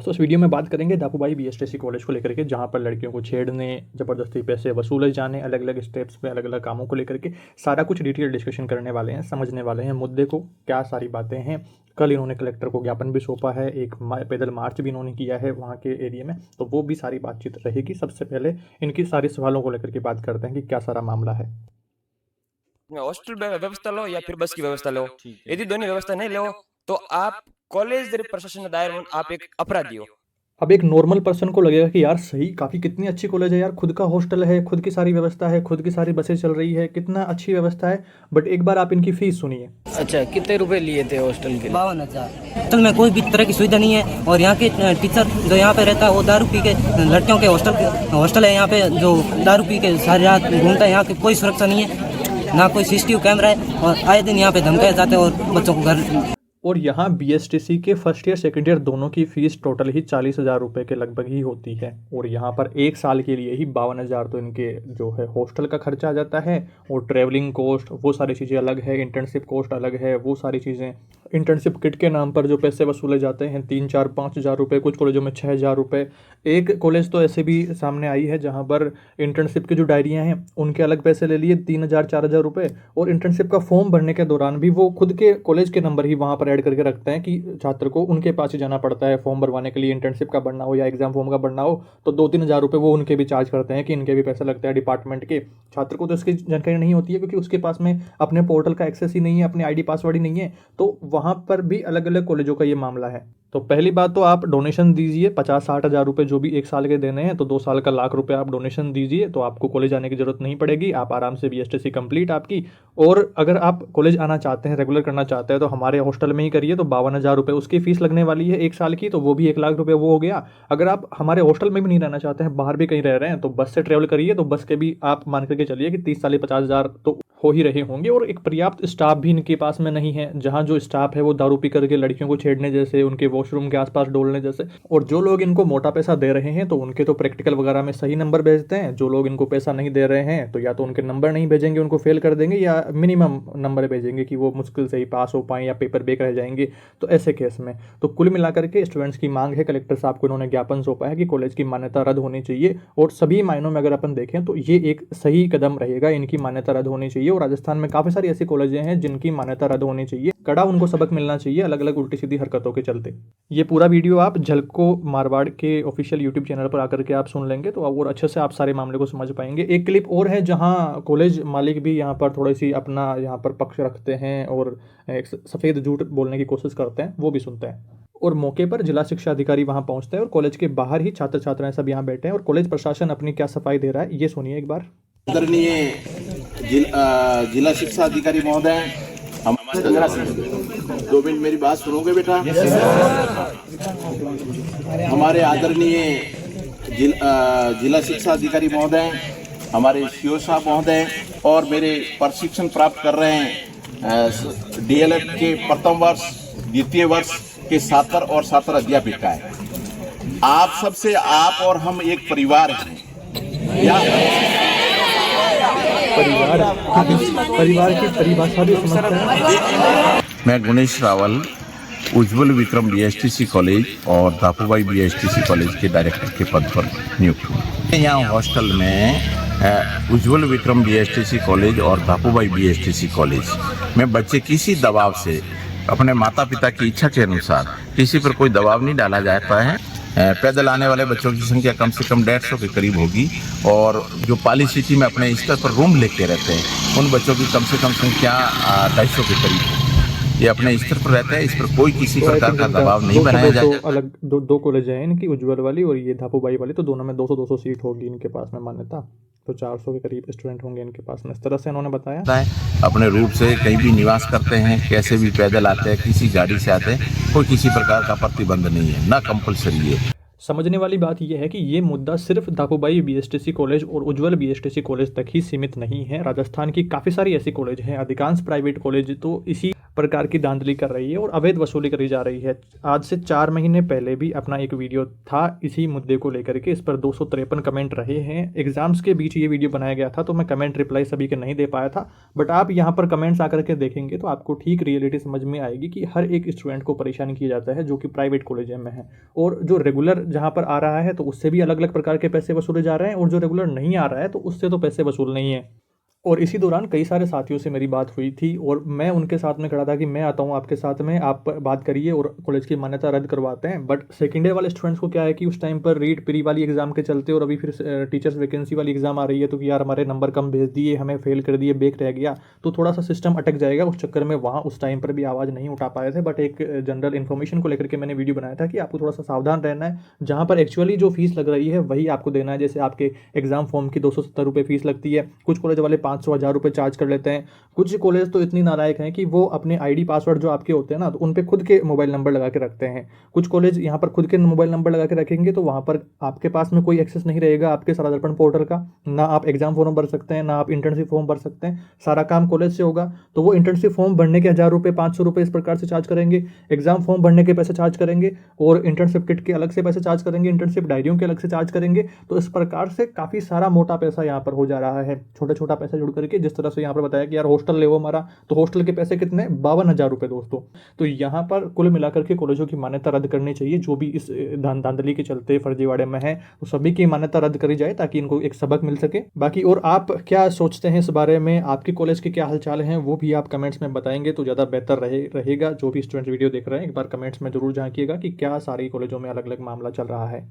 दोस्तों इस वीडियो में बात करेंगे दापूबाई बीएसटीसी कॉलेज को लेकर के, जहां पर लड़कियों को छेड़ने, ज़बरदस्ती पैसे वसूले जाने, अलग अलग स्टेप्स में अलग अलग कामों को लेकर के सारा कुछ डिटेल डिस्कशन करने वाले हैं, समझने वाले हैं मुद्दे को, क्या सारी बातें हैं। कल इन्होंने कलेक्टर को ज्ञापन भी सौंपा है, एक पैदल मार्च भी इन्होंने किया है वहाँ के एरिया में, तो वो भी सारी बातचीत रहेगी। सबसे पहले इनकी सारी सवालों को लेकर के बात करते हैं कि क्या सारा मामला है। हॉस्टल व्यवस्था लो या फिर बस की व्यवस्था लो, यदि दोनों व्यवस्था नहीं लो तो आप कॉलेज प्रशासन में दायर आप एक अपराधी हो। अब एक नॉर्मल पर्सन को लगेगा कि यार सही, काफ़ी कितनी अच्छी कॉलेज है यार, खुद का हॉस्टल है, खुद की सारी व्यवस्था है, खुद की सारी बसें चल रही है, कितना अच्छी व्यवस्था है। बट एक बार आप इनकी फीस सुनिए। अच्छा, कितने रुपए लिए थे हॉस्टल के? 52,000। हॉस्टल में कोई भी तरह की सुविधा नहीं है और यहाँ के टीचर जो यहाँ पे रहता है वो दारू पी के, लड़कियों के हॉस्टल है यहाँ पे, जो दारू पी के सारी रात घूमता है। यहाँ की कोई सुरक्षा नहीं है, ना कोई सीसीटीवी कैमरा है और आए दिन यहाँ पे धमकाए जाते हैं और बच्चों को घर। और यहाँ बीएसटीसी के फर्स्ट ईयर सेकंड ईयर दोनों की फ़ीस टोटल ही 40,000 रुपये के लगभग ही होती है। और यहाँ पर एक साल के लिए ही 52,000 तो इनके जो है हॉस्टल का खर्चा आ जाता है, और ट्रैवलिंग कॉस्ट वो सारी चीज़ें अलग है, इंटर्नशिप कॉस्ट अलग है, वो सारी चीज़ें, इंटर्नशिप किट के नाम पर जो पैसे वसूले जाते हैं 3-4-5 हज़ार रुपये, कुछ कॉलेजों में 6,000 रुपये। एक कॉलेज तो ऐसे भी सामने आई है जहाँ पर इंटर्नशिप की जो डायरियाँ हैं उनके अलग पैसे ले लिए 3,000-4,000 रुपये, और इंटर्नशिप का फॉर्म भरने के दौरान भी वो खुद के कॉलेज के नंबर ही वहाँ पर ऐड करके रखते हैं कि छात्र को उनके पास ही जाना पड़ता है फॉर्म भरवाने के लिए। इंटर्नशिप का भरना हो या एग्जाम फॉर्म का भरना हो तो 2-3 हज़ार रुपये वो उनके भी चार्ज करते हैं कि इनके भी पैसे लगते हैं डिपार्टमेंट के। छात्र को तो इसकी जानकारी नहीं होती है क्योंकि उसके पास में अपने पोर्टल का एक्सेस ही नहीं है, अपने आईडी पासवर्ड ही नहीं है। तो वहाँ पर भी अलग अलग कॉलेजों का ये मामला है। तो पहली बात तो आप डोनेशन दीजिए 50-60 हज़ार रुपये, जो भी एक साल के देने हैं, तो 2 साल का लाख रुपये आप डोनेशन दीजिए, तो आपको कॉलेज आने की ज़रूरत नहीं पड़ेगी। आप आराम से बीएसटीसी कंप्लीट आपकी। और अगर आप कॉलेज आना चाहते हैं, रेगुलर करना चाहते हैं, तो हमारे हॉस्टल में ही करिए। तो 52,000 रुपये उसकी फ़ीस लगने वाली है एक साल की, तो वो भी 1 लाख रुपये वो हो गया। अगर आप हमारे हॉस्टल में भी नहीं रहना चाहते हैं, बाहर भी कहीं रह रहे हैं, तो बस से ट्रैवल करिए, तो बस के भी आप मान करके चलिए कि 30-50 तो हो ही रहे होंगे। और एक पर्याप्त स्टाफ भी इनके पास में नहीं है, जहाँ जो स्टाफ है वो दारू पी करके लड़कियों को छेड़ने जैसे, उनके वॉशरूम के आसपास डोलने जैसे। और जो लोग इनको मोटा पैसा दे रहे हैं तो उनके तो प्रैक्टिकल वगैरह में सही नंबर भेजते हैं। जो लोग इनको पैसा नहीं दे रहे हैं तो या तो उनके नंबर नहीं भेजेंगे, उनको फेल कर देंगे, या मिनिमम नंबर भेजेंगे कि वो मुश्किल से ही पास हो पाएँ या पेपर बैक रह जाएंगे। तो ऐसे केस में तो कुल मिलाकर के स्टूडेंट्स की मांग है, कलेक्टर साहब को इन्होंने ज्ञापन सौंपा है कि कॉलेज की मान्यता रद्द होनी चाहिए। और सभी मायनों में अगर अपन देखें तो ये एक सही कदम रहेगा, इनकी मान्यता रद्द होनी चाहिए। और राजस्थान में काफ़ी सारी ऐसी कॉलेजें हैं जिनकी मान्यता रद्द होनी चाहिए, कड़ा उनको सबक मिलना चाहिए अलग अलग उल्टी सीधी हरकतों के चलते। ये पूरा वीडियो आप झलको मारवाड़ के ऑफिशियल यूट्यूब चैनल पर आकर के आप सुन लेंगे तो और अच्छे से आप सारे मामले को समझ पाएंगे। एक क्लिप और है जहां कॉलेज मालिक भी यहाँ पर थोड़ी सी अपना यहाँ पर पक्ष रखते हैं और एक सफ़ेद झूठ बोलने की कोशिश करते हैं, वो भी सुनते हैं। और मौके पर जिला शिक्षा अधिकारी वहां पहुंचते हैं और कॉलेज के बाहर ही छात्र छात्राएं सब यहाँ बैठे हैं और कॉलेज प्रशासन अपनी क्या सफाई दे रहा है ये सुनिए एक बार। आदरणीय जिला शिक्षा अधिकारी महोदय, हम 2 मिनट मेरी बात सुनोगे बेटा? हमारे आदरणीय जिला शिक्षा अधिकारी महोदय, हमारे सीओ साहब महोदय और मेरे प्रशिक्षण प्राप्त कर रहे हैं डीएलएड के प्रथम वर्ष द्वितीय वर्ष के छात्र और छात्र अध्यापिका है। आप सबसे, आप और हम एक परिवार हैं। परिवार की परिभाषा भी समझते हैं। मैं गुणेश रावल उज्ज्वल विक्रम बीएसटीसी कॉलेज और दापूबाई बीएसटीसी कॉलेज के डायरेक्टर के पद पर नियुक्त हूँ। यहाँ हॉस्टल में उज्ज्वल विक्रम बीएसटीसी कॉलेज और दापूबाई बीएसटीसी कॉलेज में बच्चे किसी दबाव से, अपने माता पिता की इच्छा के अनुसार किसी पर कोई दबाव नहीं डाला जाता है। पैदल आने वाले बच्चों की संख्या कम से कम 150 के करीब होगी, और जो पाली सिटी में अपने स्तर पर रूम लेते रहते हैं उन बच्चों की कम से कम संख्या 250 के करीब होगी। ये अपने स्तर पर रहते हैं, इस पर कोई किसी प्रकार का दबाव नहीं बनाया जाता। अलग दो कॉलेज हैं इनकी, उज्ज्वल वाली और ये दापूबाई वाली, तो दोनों में 200-200 सीट होगी इनके पास में मान्यता, तो 400 के करीब स्टूडेंट होंगे इनके पास में, इस तरह से इन्होंने बताया। अपने रूट से कहीं भी निवास करते हैं, कैसे भी पैदल आते हैं, किसी गाड़ी से आते हैं, कोई किसी प्रकार का प्रतिबंध नहीं है, ना कंपलसरी है। समझने वाली बात यह है कि ये मुद्दा सिर्फ दापूबाई बीएसटीसी कॉलेज और उज्ज्वल बीएसटीसी कॉलेज तक ही सीमित नहीं है। राजस्थान की काफ़ी सारी ऐसी कॉलेज हैं, अधिकांश प्राइवेट कॉलेज तो इसी प्रकार की धांधली कर रही है और अवैध वसूली करी जा रही है। आज से 4 महीने पहले भी अपना एक वीडियो था इसी मुद्दे को लेकर के, इस पर 253 कमेंट रहे हैं। एग्जाम्स के बीच ये वीडियो बनाया गया था तो मैं कमेंट रिप्लाई सभी के नहीं दे पाया था, बट आप यहाँ पर कमेंट्स आकर के देखेंगे तो आपको ठीक रियलिटी समझ में आएगी कि हर एक स्टूडेंट को परेशान किया जाता है जो कि प्राइवेट कॉलेज में है, और जो रेगुलर जहाँ पर आ रहा है तो उससे भी अलग अलग प्रकार के पैसे वसूले जा रहे हैं, और जो रेगुलर नहीं आ रहा है तो उससे तो पैसे वसूल नहीं है। और इसी दौरान कई सारे साथियों से मेरी बात हुई थी और मैं उनके साथ में खड़ा था कि मैं आता हूँ आपके साथ में, आप बात करिए और कॉलेज की मान्यता रद्द करवाते हैं। बट सेकेंड ईयर वाले स्टूडेंट्स को क्या है कि उस टाइम पर रीट प्री वाली एग्जाम के चलते और अभी फिर टीचर्स वैकेंसी वाली एग्जाम आ रही है तो कि यार हमारे नंबर कम भेज दिए, हमें फेल कर दिए, बैक रह गया, तो थोड़ा सा सिस्टम अटक जाएगा। उस चक्कर में वहाँ उस टाइम पर भी आवाज़ नहीं उठा पाए थे। बट एक जनरल इन्फॉर्मेशन को लेकर के मैंने वीडियो बनाया था कि आपको थोड़ा सा सावधान रहना है, जहाँ पर एक्चुअली जो फीस लग रही है वही आपको देना है। जैसे आपके एग्जाम फॉर्म की 270 रुपये फीस लगती है, कुछ कॉलेज वाले 500-1000 रुपये चार्ज कर लेते हैं। कुछ कॉलेज तो इतनी नालायक हैं कि वो अपने आईडी पासवर्ड जो आपके होते हैं ना, तो उन पे खुद के मोबाइल नंबर लगा के रखते हैं। कुछ कॉलेज यहाँ पर खुद के मोबाइल नंबर लगा के रखेंगे तो वहाँ पर आपके पास में कोई एक्सेस नहीं रहेगा आपके सारा दर्पण पोर्टल का, ना आप एग्जाम फॉर्म भर सकते हैं, ना आप इंटर्नशिप फॉर्म भर सकते हैं, सारा काम कॉलेज से होगा। तो वो इंटर्नशिप फॉर्म भरने के 1000 रुपये 500 रुपये इस प्रकार से चार्ज करेंगे, एग्जाम फॉर्म भरने के पैसे चार्ज करेंगे, और इंटर्नशिप किट के अलग से पैसे चार्ज करेंगे, इंटर्नशिप डायरियों के अलग से चार्ज करेंगे। तो इस प्रकार से काफ़ी सारा मोटा पैसा यहाँ पर हो जा रहा है, छोटा छोटा पैसा जुड़ करके। जिस तरह से यहाँ पर बताया कि यार हॉस्टल ले वो हमारा, तो हॉस्टल के पैसे कितने, 52,000 रुपये दोस्तों। तो यहाँ पर कुल मिलाकर के कॉलेजों की मान्यता रद्द करनी चाहिए, जो भी इस धांधली के चलते फर्जीवाड़े में है तो सभी की मान्यता रद्द करी जाए ताकि इनको एक सबक मिल सके। बाकी और आप क्या सोचते हैं इस बारे में, आपके कॉलेज के क्या हालचाल हैं, वो भी आप कमेंट्स में बताएंगे तो ज़्यादा बेहतर रहेगा। जो भी स्टूडेंट वीडियो देख रहे हैं एक बार कमेंट्स में जरूर झांकिएगा कि क्या सारी कॉलेजों में अलग अलग मामला चल रहा है।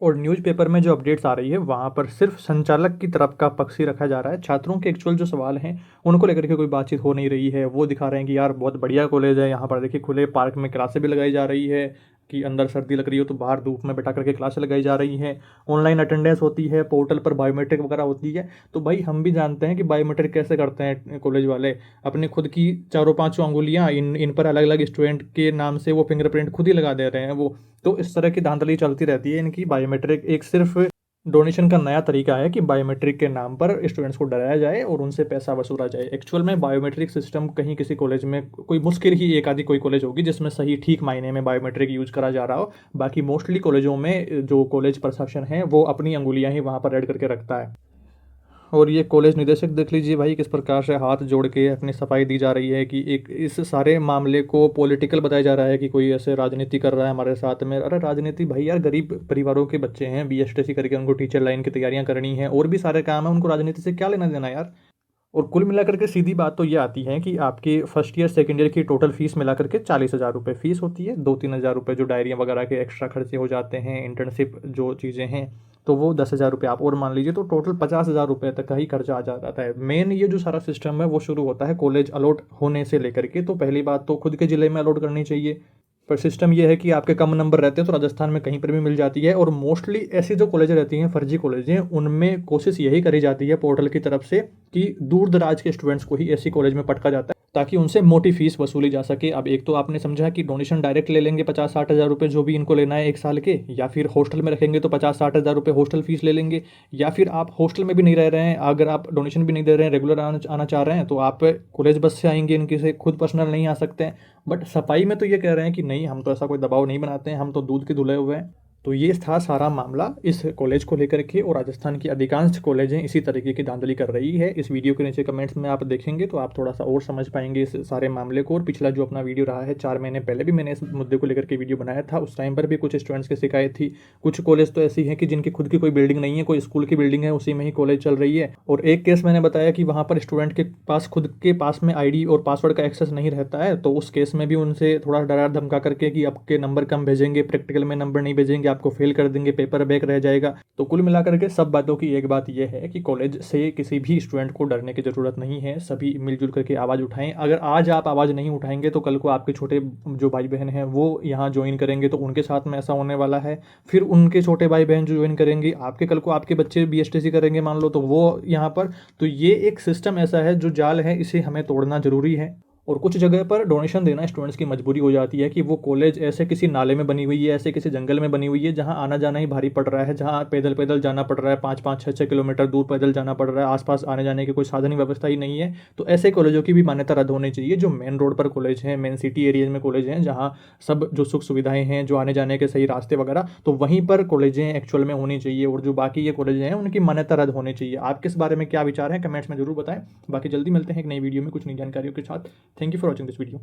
और न्यूज़पेपर में जो अपडेट्स आ रही है वहाँ पर सिर्फ संचालक की तरफ का पक्ष ही रखा जा रहा है। छात्रों के एक्चुअल जो सवाल हैं उनको लेकर के कोई बातचीत हो नहीं रही है। वो दिखा रहे हैं कि यार बहुत बढ़िया कॉलेज है, यहाँ पर देखिए खुले पार्क में क्लासें भी लगाई जा रही है, कि अंदर सर्दी लग रही हो तो बाहर धूप में बैठा करके क्लासें लगाई जा रही हैं, ऑनलाइन अटेंडेंस होती है, पोर्टल पर बायोमेट्रिक वगैरह होती है। तो भाई हम भी जानते हैं कि बायोमेट्रिक कैसे करते हैं कॉलेज वाले, अपनी खुद की 4-5 अंगुलियाँ इन पर अलग अलग स्टूडेंट के नाम से वो फिंगरप्रिंट खुद ही लगा दे रहे हैं वो। तो इस तरह की धांधली चलती रहती है इनकी। बायोमेट्रिक एक सिर्फ डोनेशन का नया तरीका है कि बायोमेट्रिक के नाम पर स्टूडेंट्स को डराया जाए और उनसे पैसा वसूला जाए। एक्चुअल में बायोमेट्रिक सिस्टम कहीं किसी कॉलेज में कोई मुश्किल ही एक आधी कोई कॉलेज होगी जिसमें सही ठीक मायने में बायोमेट्रिक यूज करा जा रहा हो। बाकी मोस्टली कॉलेजों में जो कॉलेज प्रशासन है वो अपनी अंगुलियां ही वहाँ पर ऐड करके रखता है। और ये कॉलेज निदेशक देख लीजिए भाई किस प्रकार से हाथ जोड़ के अपनी सफाई दी जा रही है कि एक इस सारे मामले को पॉलिटिकल बताया जा रहा है कि कोई ऐसे राजनीति कर रहा है हमारे साथ में। अरे राजनीति भाई यार, गरीब परिवारों के बच्चे हैं, BSTC करके उनको टीचर लाइन की तैयारियां करनी है और भी सारे काम है, उनको राजनीति से क्या लेना देना यार। और कुल मिलाकर के सीधी बात तो ये आती है कि आपके फर्स्ट ईयर सेकंड ईयर की टोटल फीस मिलाकर के 40,000 रुपये फीस होती है। 2-3 हज़ार रुपये जो डायरियाँ वगैरह के एक्स्ट्रा खर्चे हो जाते हैं, इंटर्नशिप जो चीज़ें हैं तो वो 10,000 रुपये आप और मान लीजिए, तो टोटल 50,000 रुपये तक का ही खर्चा आ जाता है। मेन ये जो सारा सिस्टम है वो शुरू होता है कॉलेज अलॉट होने से लेकर के। तो पहली बात तो खुद के ज़िले में अलॉट करनी चाहिए, पर सिस्टम ये है कि आपके कम नंबर रहते हैं तो राजस्थान में कहीं पर भी मिल जाती है। और मोस्टली ऐसी जो कॉलेज रहती हैं फर्जी कॉलेजें, उनमें कोशिश यही करी जाती है पोर्टल की तरफ से कि दूर दराज के स्टूडेंट्स को ही ऐसी कॉलेज में पटका जाता है ताकि उनसे मोटी फीस वसूली जा सके। अब एक तो आपने समझा कि डोनेशन डायरेक्ट ले लेंगे 50-60 हज़ार रुपये जो भी इनको लेना है 1 साल के, या फिर हॉस्टल में रखेंगे तो 50-60 हज़ार रुपये हॉस्टल फीस ले लेंगे, या फिर आप हॉस्टल में भी नहीं रह रहे हैं, अगर आप डोनेशन भी नहीं दे रहे हैं, रेगुलर आना चाह रहे हैं तो आप कॉलेज बस से आएंगे, इनके से खुद पर्सनल नहीं आ सकते हैं। बट सफाई में तो ये कह रहे हैं कि नहीं, हम तो ऐसा कोई दबाव नहीं बनाते हैं, हम तो दूध के धुले हुए हैं। तो ये था सारा मामला इस कॉलेज को लेकर के, और राजस्थान की अधिकांश कॉलेजें इसी तरीके की धांधली कर रही है। इस वीडियो के नीचे कमेंट्स में आप देखेंगे तो आप थोड़ा सा और समझ पाएंगे इस सारे मामले को। और पिछला जो अपना वीडियो रहा है 4 महीने पहले भी मैंने इस मुद्दे को लेकर के वीडियो बनाया था, उस टाइम पर भी कुछ स्टूडेंट्स की शिकायत थी। कुछ कॉलेज तो ऐसी हैं कि जिनकी खुद की कोई बिल्डिंग नहीं है, कोई स्कूल की बिल्डिंग है, उसी में ही कॉलेज चल रही है। और एक केस मैंने बताया कि वहाँ पर स्टूडेंट के पास खुद के पास में ID और पासवर्ड का एक्सेस नहीं रहता है, तो उस केस में भी उनसे थोड़ा डरा धमका करके कि आपके नंबर कम भेजेंगे, प्रैक्टिकल में नंबर नहीं भेजेंगे, आपको फेल कर देंगे, पेपर बैक रह जाएगा। तो कुल मिलाकर के सब बातों की एक बात यह है कि कॉलेज से किसी भी स्टूडेंट को डरने की ज़रूरत नहीं है। सभी मिलजुल करके आवाज़ उठाएं। अगर आज आप आवाज़ नहीं उठाएंगे तो कल को आपके छोटे जो भाई बहन हैं वो यहाँ ज्वाइन करेंगे तो उनके साथ में ऐसा होने वाला है। फिर उनके छोटे भाई बहन जो ज्वाइन करेंगे, आपके कल को आपके बच्चे BSTC करेंगे मान लो, तो वो यहाँ पर, तो ये एक सिस्टम ऐसा है जो जाल है, इसे हमें तोड़ना ज़रूरी है। और कुछ जगह पर डोनेशन देना स्टूडेंट्स की मजबूरी हो जाती है कि वो कॉलेज ऐसे किसी नाले में बनी हुई है, ऐसे किसी जंगल में बनी हुई है जहाँ आना जाना ही भारी पड़ रहा है, जहाँ पैदल पैदल जाना पड़ रहा है, 5-5, 6-6 किलोमीटर दूर पैदल जाना पड़ रहा है, आसपास आने जाने की कोई साधन व्यवस्था ही नहीं है। तो ऐसे कॉलेजों की भी मान्यता रद्द होनी चाहिए। जो मेन रोड पर कॉलेज हैं, मेन सिटी एरिया में कॉलेज हैं, जहाँ सब जो सुख सुविधाएं हैं, जो आने जाने के सही रास्ते वगैरह, तो वहीं पर कॉलेजें एक्चुअल में होनी चाहिए। और जो बाकी ये कॉलेज हैं उनकी मान्यता रद्द होनी चाहिए। आपके इस बारे में क्या विचार है कमेंट्स में जरूर बताएं। बाकी जल्दी मिलते हैं एक नई वीडियो में कुछ नई जानकारियों के साथ। Thank you for watching this video.